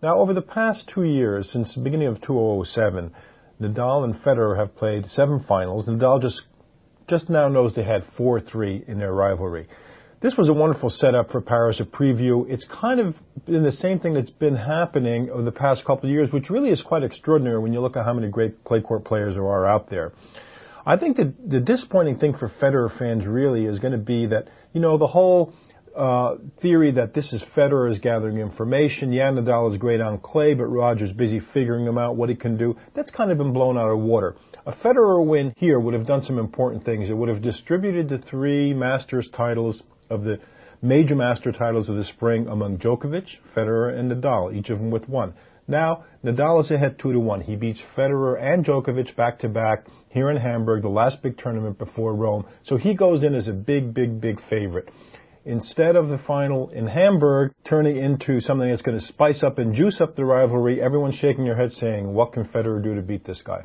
Now, over the past 2 years, since the beginning of 2007, Nadal and Federer have played 7 finals. Nadal just now knows they had 4-3 in their rivalry. This was a wonderful setup for Paris, a preview. It's kind of been the same thing that's been happening over the past couple of years, which really is quite extraordinary when you look at how many great clay court players there are out there. I think that the disappointing thing for Federer fans really is going to be that, the whole theory that this is Federer is gathering information. Yeah, Nadal is great on clay, but Roger's busy figuring him out what he can do. That's kind of been blown out of water. A Federer win here would have done some important things. It would have distributed the 3 Masters titles of the major master titles of the spring among Djokovic, Federer, and Nadal, each of them with 1. Now, Nadal is ahead 2-1. He beats Federer and Djokovic back-to-back here in Hamburg, the last big tournament before Rome. So he goes in as a big, big, big favorite. Instead of the final in Hamburg turning into something that's going to spice up and juice up the rivalry, everyone's shaking their head saying, what can Federer do to beat this guy?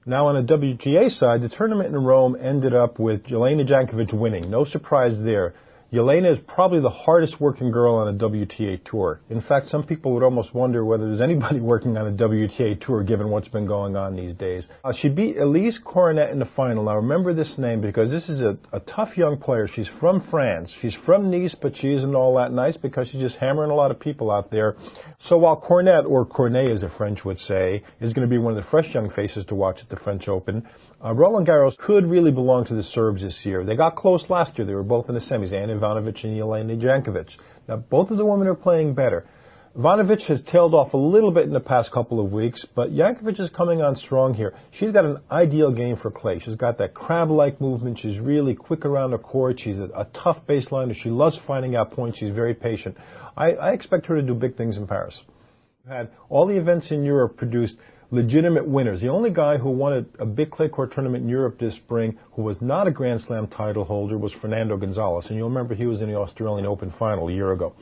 Now, on the WTA side, the tournament in Rome ended up with Jelena Jankovic winning. No surprise there. Jelena is probably the hardest working girl on a WTA tour. In fact, some people would almost wonder whether there's anybody working on a WTA tour given what's been going on these days. She beat Elise Coronet in the final. Now, remember this name because this is a tough young player. She's from France. She's from Nice, but she isn't all that nice because she's just hammering a lot of people out there. So while Cornet, or Cornet as the French would say, is going to be one of the fresh young faces to watch at the French Open, Roland Garros could really belong to the Serbs this year. They got close last year. They were both in the semis, Ana Ivanovic and Jelena Jankovic. Now, both of the women are playing better. Ivanovic has tailed off a little bit in the past couple of weeks, but Jankovic is coming on strong here. She's got an ideal game for clay. She's got that crab-like movement. She's really quick around the court. She's a tough baseliner. She loves finding out points. She's very patient. I expect her to do big things in Paris. We've had all the events in Europe produced legitimate winners. The only guy who won a big clay court tournament in Europe this spring who was not a Grand Slam title holder was Fernando Gonzalez. And you'll remember he was in the Australian Open final a year ago.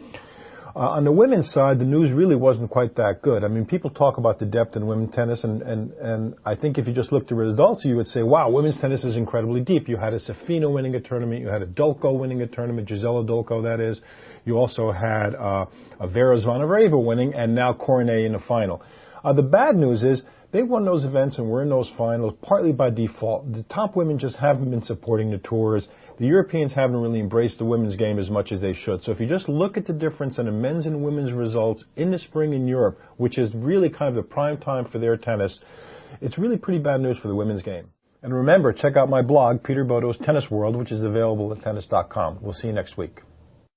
On the women's side, the news really wasn't quite that good. I mean, people talk about the depth in women's tennis, and I think if you just looked at the results, you would say, wow, women's tennis is incredibly deep. You had a Safina winning a tournament. You had a Dolko winning a tournament, Gisela Dolko, that is. You also had a Vera Zvonareva winning, and now Cornet in the final. The bad news is they won those events and were in those finals partly by default. The top women just haven't been supporting the tours. The Europeans haven't really embraced the women's game as much as they should. So if you just look at the difference in the men's and women's results in the spring in Europe, which is really kind of the prime time for their tennis, it's really pretty bad news for the women's game. And remember, check out my blog, Peter Bodo's Tennis World, which is available at tennis.com. We'll see you next week.